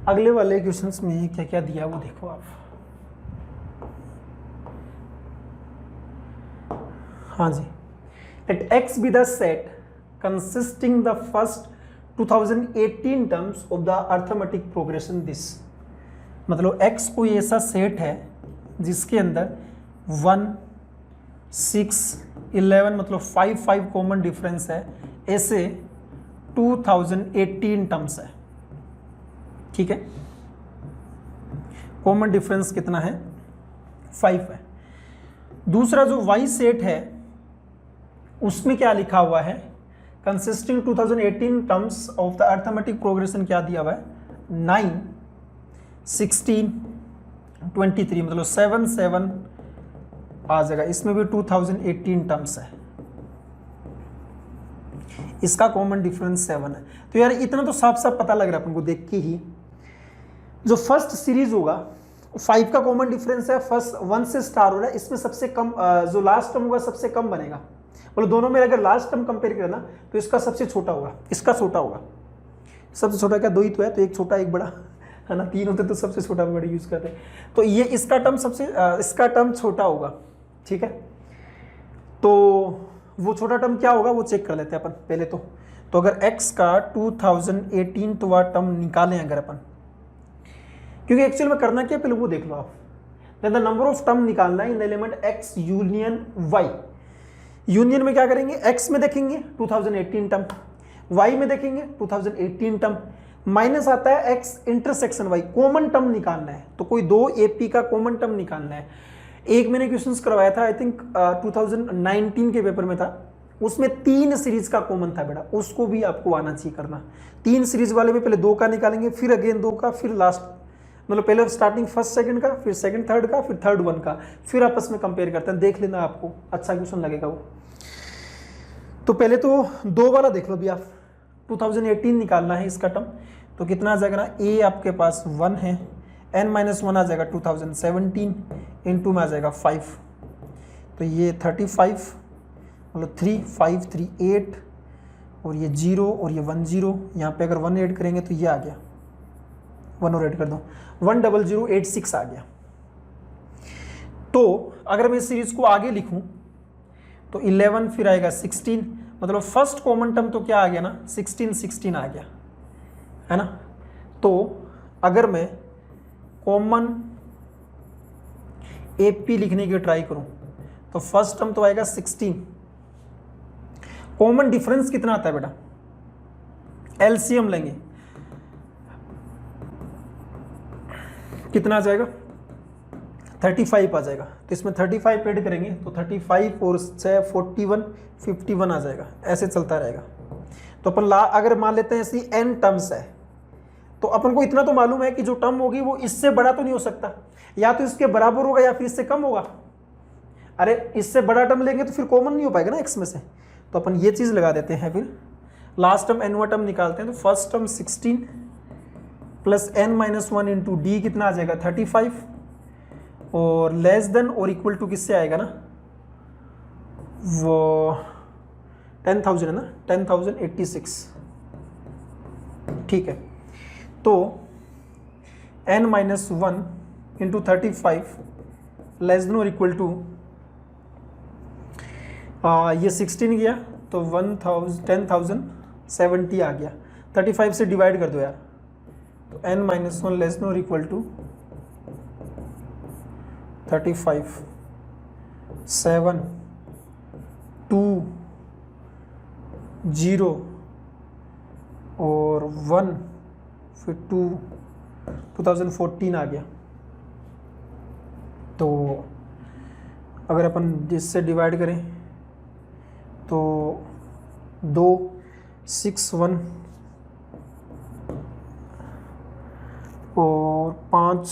अगले वाले क्वेश्चंस में क्या क्या दिया वो देखो आप। हाँ जी, let x be the set consisting the first 2018 terms of the arithmetic progression this। मतलब x कोई ऐसा सेट है जिसके अंदर 1, 6, 11 मतलब 5 कॉमन डिफरेंस है, ऐसे 2018 टर्म्स है। ठीक है, कॉमन डिफरेंस कितना है? 5 है। दूसरा जो y सेट है उसमें क्या लिखा हुआ है? Consisting 2018 terms of the arithmetic progression क्या दिया हुआ है? 9, 16, 23 मतलब 7 7 आ जाएगा। इसमें भी 2018 टर्म्स है, इसका कॉमन डिफरेंस 7 है। तो यार इतना तो साफ साफ पता लग रहा है अपन को देख के ही, जो फर्स्ट सीरीज होगा 5 का कॉमन डिफरेंस है, फर्स्ट 1 से स्टार हो रहा है, इसमें सबसे कम जो लास्ट टर्म होगा सबसे कम बनेगा। मतलब दोनों में अगर लास्ट टर्म कंपेयर करें ना तो इसका सबसे छोटा होगा, इसका छोटा होगा। सबसे छोटा क्या? 2 ही तो है, तो एक छोटा एक बड़ा है ना, 3 होते तो सबसे छोटा बड़ा यूज करते हैं। तो ये इसका टर्म सबसे इसका टर्म छोटा होगा। ठीक है, तो वो छोटा टर्म क्या होगा वो चेक कर लेते हैं अपन पहले तो अगर x का 2018 तो वह टर्म निकालें अगर अपन, क्योंकि एक्चुअल में करना क्या पहले वो देख लो आप। द नंबर ऑफ टर्म निकालना है इन element x union y। Union में क्या करेंगे? x में देखेंगे 2018 टर्म, y में देखेंगे 2018 टर्म, माइनस आता है x intersection y, common term निकालना है। तो कोई 2 AP का कॉमन टर्म निकालना है। एक मैंने क्वेश्चंस करवाया था, आई थिंक 2019 के पेपर में था, उसमें 3 सीरीज का कॉमन था बेटा, उसको भी आपको आना चाहिए करना। 3 सीरीज वाले में पहले 2 का निकालेंगे, फिर अगेन 2 का, फिर लास्ट मतलब पहले स्टार्टिंग फर्स्ट सेकंड का, फिर सेकंड थर्ड का, फिर थर्ड 1 का, फिर आपस में कंपेयर करते हैं। देख लेना, आपको अच्छा क्वेश्चन लगेगा वो। तो पहले तो 2 वाला देख लो भी आप, 2018 निकालना है इसका टर्म। तो कितना आ जाएगा ना, a आपके पास 1 है, n-1 आ जाएगा 2017, इंटू में आ जाएगा 5, तो ये 35 मतलब 3 5 3 8, और ये 0 और ये 1 0, यहाँ पे अगर 1 ऐड करेंगे तो ये आ गया, 1 और ऐड कर दो, 10086 आ गया। तो अगर मैं इस सीरीज को आगे लिखूं तो 11 फिर आएगा 16, मतलब फर्स्ट कॉमन टर्म तो क्या आ गया ना, 16 आ गया है ना। तो अगर मैं कॉमन AP लिखने की ट्राई करूं तो फर्स्ट टर्म तो आएगा 16, कॉमन डिफरेंस कितना आता है बेटा? LCM लेंगे कितना आ जाएगा? 35 आ जाएगा। तो इसमें 35 ऐड करेंगे तो 35 और 6 41 51 आ जाएगा, ऐसे चलता रहेगा। तो अपन अगर मान लेते हैं ऐसी n टर्म्स है, तो अपन को इतना तो मालूम है कि जो टर्म होगी वो इससे बड़ा तो नहीं हो सकता, या तो इसके बराबर होगा या फिर इससे कम होगा। अरे इससे बड़ा टर्म लेंगे तो फिर कॉमन नहीं हो पाएगा ना x में से, तो अपन ये चीज लगा देते हैं। फिर लास्ट टर्म n टर्म निकालते हैं, तो first term 16 plus n-1 into D कितना आ जाएगा? 35, और लेस देन और इक्वल टू किससे आएगा ना, वो 10,000 है ना, 10,086। ठीक है, तो n-1 इंटू 35 लेस देन और इक्वल टू ये 16 गया तो 10,070 आ गया। 35 से डिवाइड कर दो यार, तो n-1 लेस देन और इक्वल टू 35 7 2 0 और 1 फिर 2014 आ गया। तो अगर अपन जिससे डिवाइड करें तो 2 6 1 और 5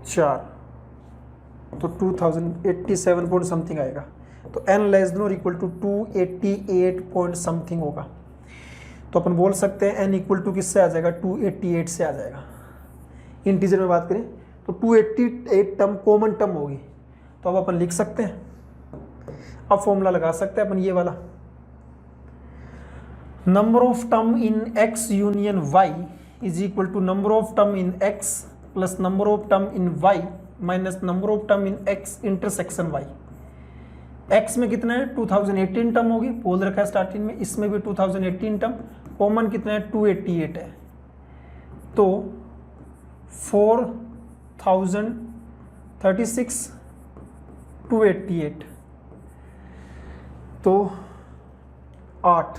4, तो 2087 पॉइंट समथिंग आएगा। तो n लेस देन और इक्वल टू 288 पॉइंट समथिंग होगा। तो अपन बोल सकते हैं n इक्वल टू किससे आ जाएगा? 288 से आ जाएगा। इंटीजर में बात करें तो 288 टर्म कॉमन टर्म होगी। तो अब अपन लिख सकते हैं, अब फॉर्मूला लगा सकते हैं अपन ये वाला। Number of term in x union y is equal to number of term in x plus number of term in y minus number of term in x intersection y। x में कितना है 2018 term होगी, बोल रखा है starting में, इसमें भी 2018 टर्म, कॉमन कितना है 288 है, तो 4036 288 तो 8,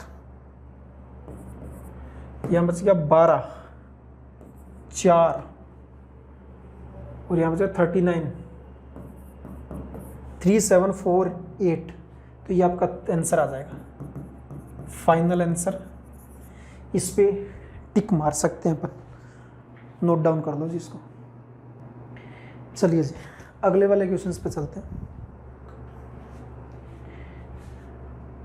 यहाँ बच गया 12, 4 और यहाँ बच गया 39, 3748। तो ये आपका आंसर आ जाएगा, फाइनल आंसर। इस पे टिक मार सकते हैं अपन, नोट डाउन कर लो जी इसको। चलिए जी अगले वाले क्वेश्चंस पे चलते हैं।